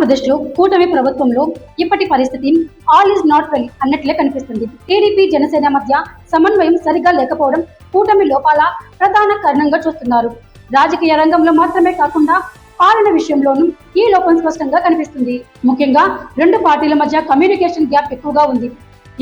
ఆంధ్రప్రదేశ్లో కూటమి ప్రభుత్వంలో ఇప్పటి పరిస్థితి ఆల్ ఈజ్ నాట్ వెల్ అన్నట్లే కనిపిస్తుంది. టీడీపీ జనసేన మధ్య సమన్వయం సరిగా లేకపోవడం కూటమి లోపాల ప్రధాన కారణంగా చూస్తున్నారు. రాజకీయ రంగంలో మాత్రమే కాకుండా పాలన విషయంలోనూ ఈ లోపం స్పష్టంగా కనిపిస్తుంది. ముఖ్యంగా రెండు పార్టీల మధ్య కమ్యూనికేషన్ గ్యాప్ ఎక్కువగా ఉంది.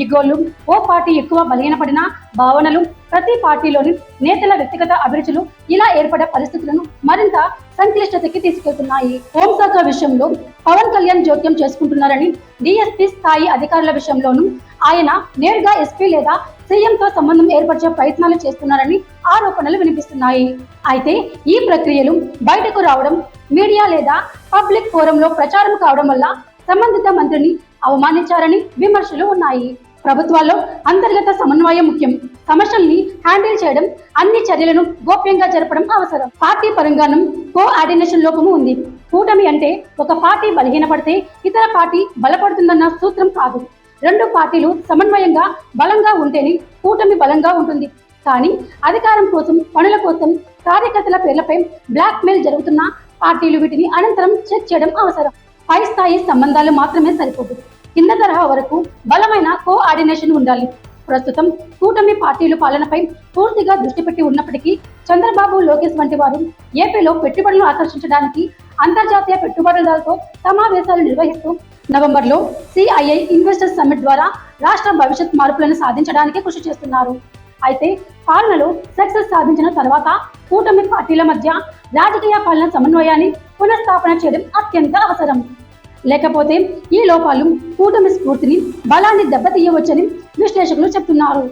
ఇగోళ్లు, ఓ పార్టీ ఎక్కువ బలహీనపడిన భావనలు, ప్రతి పార్టీలోని నేతల వ్యక్తిగత అభిరుచులు ఇలా ఏర్పడే పరిస్థితులను మరింత సంక్లిష్టతకి తీసుకెళ్తున్నాయి. హోంశాఖ విషయంలో పవన్ కళ్యాణ్ జోక్యం చేసుకుంటున్నారని, డిఎస్పీ స్థాయి అధికారుల విషయంలోనూ ఆయన నేరుగా ఎస్పీ లేదా సీఎంతో సంబంధం ఏర్పరిచే ప్రయత్నాలు చేస్తున్నారని ఆరోపణలు వినిపిస్తున్నాయి. అయితే ఈ ప్రక్రియలు బయటకు రావడం, మీడియా లేదా పబ్లిక్ ఫోరంలో ప్రచారం కావడం వల్ల సంబంధిత మంత్రిని అవమానించారని విమర్శలు ఉన్నాయి. ప్రభుత్వాల్లో అంతర్గత సమన్వయం ముఖ్యం. సమస్యల్ని హ్యాండిల్ చేయడం, అన్ని చర్యలను గోప్యంగా జరపడం అవసరం. పార్టీ పరంగానం కోఆర్డినేషన్ లోపము ఉంది. కూటమి అంటే ఒక పార్టీ బలహీనపడితే ఇతర పార్టీ బలపడుతుందన్న సూత్రం కాదు. రెండు పార్టీలు సమన్వయంగా బలంగా ఉంటేనే కూటమి బలంగా ఉంటుంది. కానీ అధికారం కోసం, పనుల కోసం కార్యకర్తల పేర్లపై బ్లాక్ మెయిల్ జరుగుతున్న పార్టీలు వీటిని అనంతరం చెక్ చేయడం అవసరం. పై స్థాయి సంబంధాలు మాత్రమే సరిపోదు. కింద తరహా వరకు బలమైన కోఆర్డినేషన్ ఉండాలి. ప్రస్తుతం కూటమి పార్టీలు పాలనపై పూర్తిగా దృష్టి పెట్టి ఉన్నప్పటికీ చంద్రబాబు, లోకేష్ వంటి వారు ఏపీలో పెట్టుబడులు ఆకర్షించడానికి అంతర్జాతీయ పెట్టుబడుదారులతో సమావేశాలు నిర్వహిస్తూ నవంబర్లో సిఐఐ ఇన్వెస్టర్స్ సమ్మిట్ ద్వారా రాష్ట్ర భవిష్యత్ మార్పులను సాధించడానికి కృషి చేస్తున్నారు. అయితే పాలనలో సక్సెస్ సాధించిన తర్వాత కూటమి పార్టీల మధ్య రాజకీయ పాలన సమన్వయాన్ని పునఃస్థాపన చేయడం అత్యంత అవసరం. లేకపోతే ఈ లోపాలు కూటమి స్ఫూర్తిని, బలాన్ని దెబ్బతీయవచ్చని విశ్లేషకులు చెబుతున్నారు.